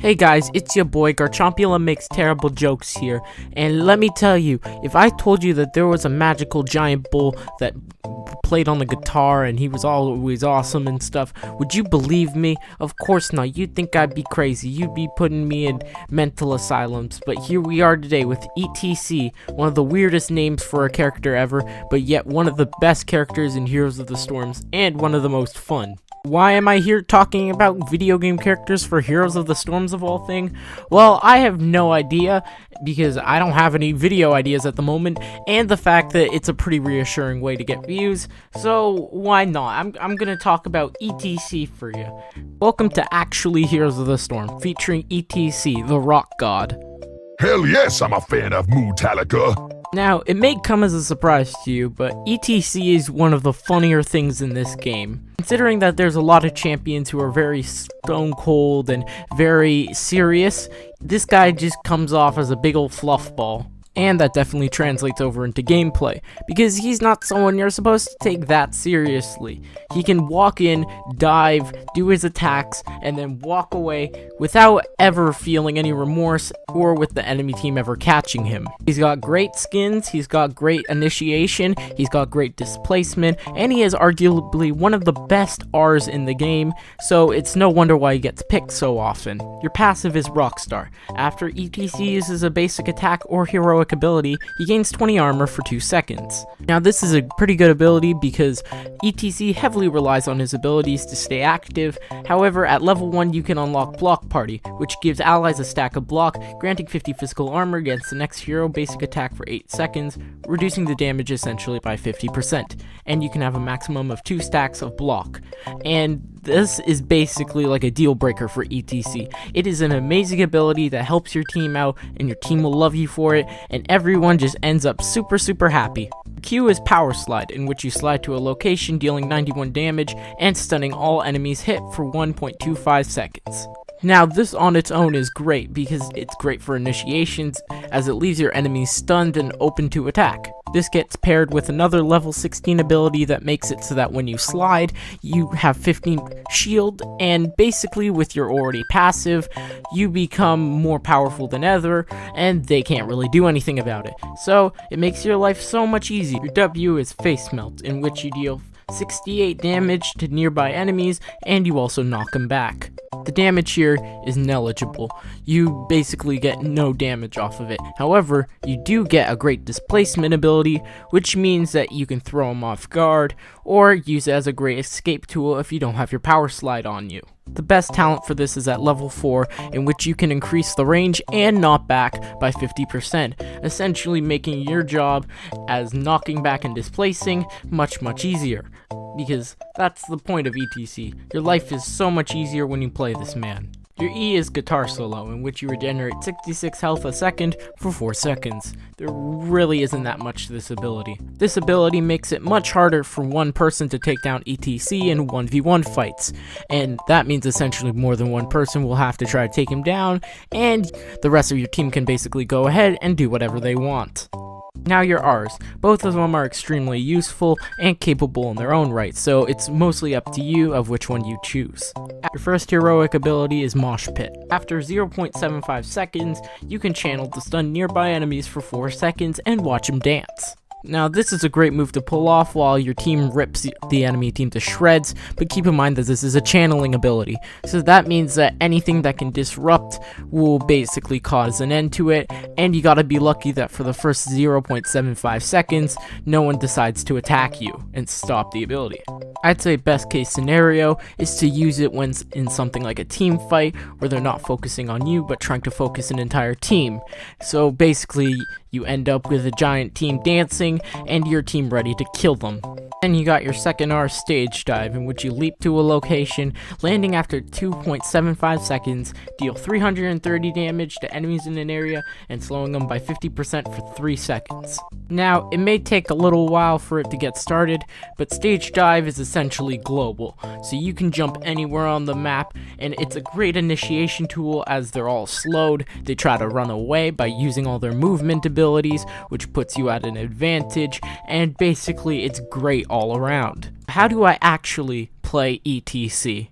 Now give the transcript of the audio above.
Hey guys, it's your boy Garchompula Makes Terrible Jokes here, and let me tell you, if I told you that there was a magical giant bull that played on the guitar and he was always awesome and stuff, would you believe me? Of course not. You'd think I'd be crazy. You'd be putting me in mental asylums, but here we are today with ETC, one of the weirdest names for a character ever, but yet one of the best characters in Heroes of the Storms, and one of the most fun. Why am I here talking about video game characters for Heroes of the Storms of all things? Well, I have no idea, because I don't have any video ideas at the moment, and the fact that it's a pretty reassuring way to get views, so why not? I'm gonna talk about ETC for you. Welcome to Actually Heroes of the Storm, featuring ETC, the rock god. Hell yes, I'm a fan of Metallica. Now, it may come as a surprise to you, but ETC is one of the funnier things in this game. Considering that there's a lot of champions who are very stone cold and very serious, this guy just comes off as a big old fluff ball. And that definitely translates over into gameplay, because he's not someone you're supposed to take that seriously. He can walk in, dive, do his attacks, and then walk away without ever feeling any remorse or with the enemy team ever catching him. He's got great skins, he's got great initiation, he's got great displacement, and he has arguably one of the best Rs in the game, so it's no wonder why he gets picked so often. Your passive is Rockstar. After ETC uses a basic attack or heroic ability, he gains 20 armor for 2 seconds. Now this is a pretty good ability because ETC heavily relies on his abilities to stay active. However, at level 1 you can unlock Block Party, which gives allies a stack of block, granting 50 physical armor against the next hero basic attack for 8 seconds, reducing the damage essentially by 50%. And you can have a maximum of 2 stacks of block. And this is basically like a deal breaker for ETC. It is an amazing ability that helps your team out, and your team will love you for it, and everyone just ends up super happy. Q is Power Slide, in which you slide to a location dealing 91 damage and stunning all enemies hit for 1.25 seconds. Now this on its own is great because it's great for initiations, as it leaves your enemies stunned and open to attack. This gets paired with another level 16 ability that makes it so that when you slide, you have 15 shield, and basically with your already passive, you become more powerful than ever, and they can't really do anything about it. So it makes your life so much easier. Your W is Face Melt, in which you deal 68 damage to nearby enemies, and you also knock them back. The damage here is negligible. You basically get no damage off of it. However, you do get a great displacement ability, which means that you can throw them off guard, or use it as a great escape tool if you don't have your power slide on you. The best talent for this is at level 4, in which you can increase the range and knock back by 50%, essentially making your job as knocking back and displacing much easier. Because that's the point of ETC. Your life is so much easier when you play this man. Your E is Guitar Solo, in which you regenerate 66 health a second for 4 seconds. There really isn't that much to this ability. This ability makes it much harder for one person to take down ETC in 1v1 fights, and that means essentially more than one person will have to try to take him down, and the rest of your team can basically go ahead and do whatever they want. Now your Rs. Both of them are extremely useful and capable in their own right, so it's mostly up to you of which one you choose. Your first heroic ability is Mosh Pit. After 0.75 seconds, you can channel to stun nearby enemies for 4 seconds and watch them dance. Now this is a great move to pull off while your team rips the enemy team to shreds, but keep in mind that this is a channeling ability, so that means that anything that can disrupt will basically cause an end to it, and you gotta be lucky that for the first 0.75 seconds, no one decides to attack you and stop the ability. I'd say best case scenario is to use it when in something like a team fight where they're not focusing on you but trying to focus an entire team. So basically you end up with a giant team dancing and your team ready to kill them. Then you got your second R, Stage Dive, in which you leap to a location, landing after 2.75 seconds, deal 330 damage to enemies in an area, and slowing them by 50% for 3 seconds. Now, it may take a little while for it to get started, but Stage Dive is essentially global, so you can jump anywhere on the map, and it's a great initiation tool as they're all slowed. They try to run away by using all their movement abilities, which puts you at an advantage, and basically it's great all around. How do I actually play ETC?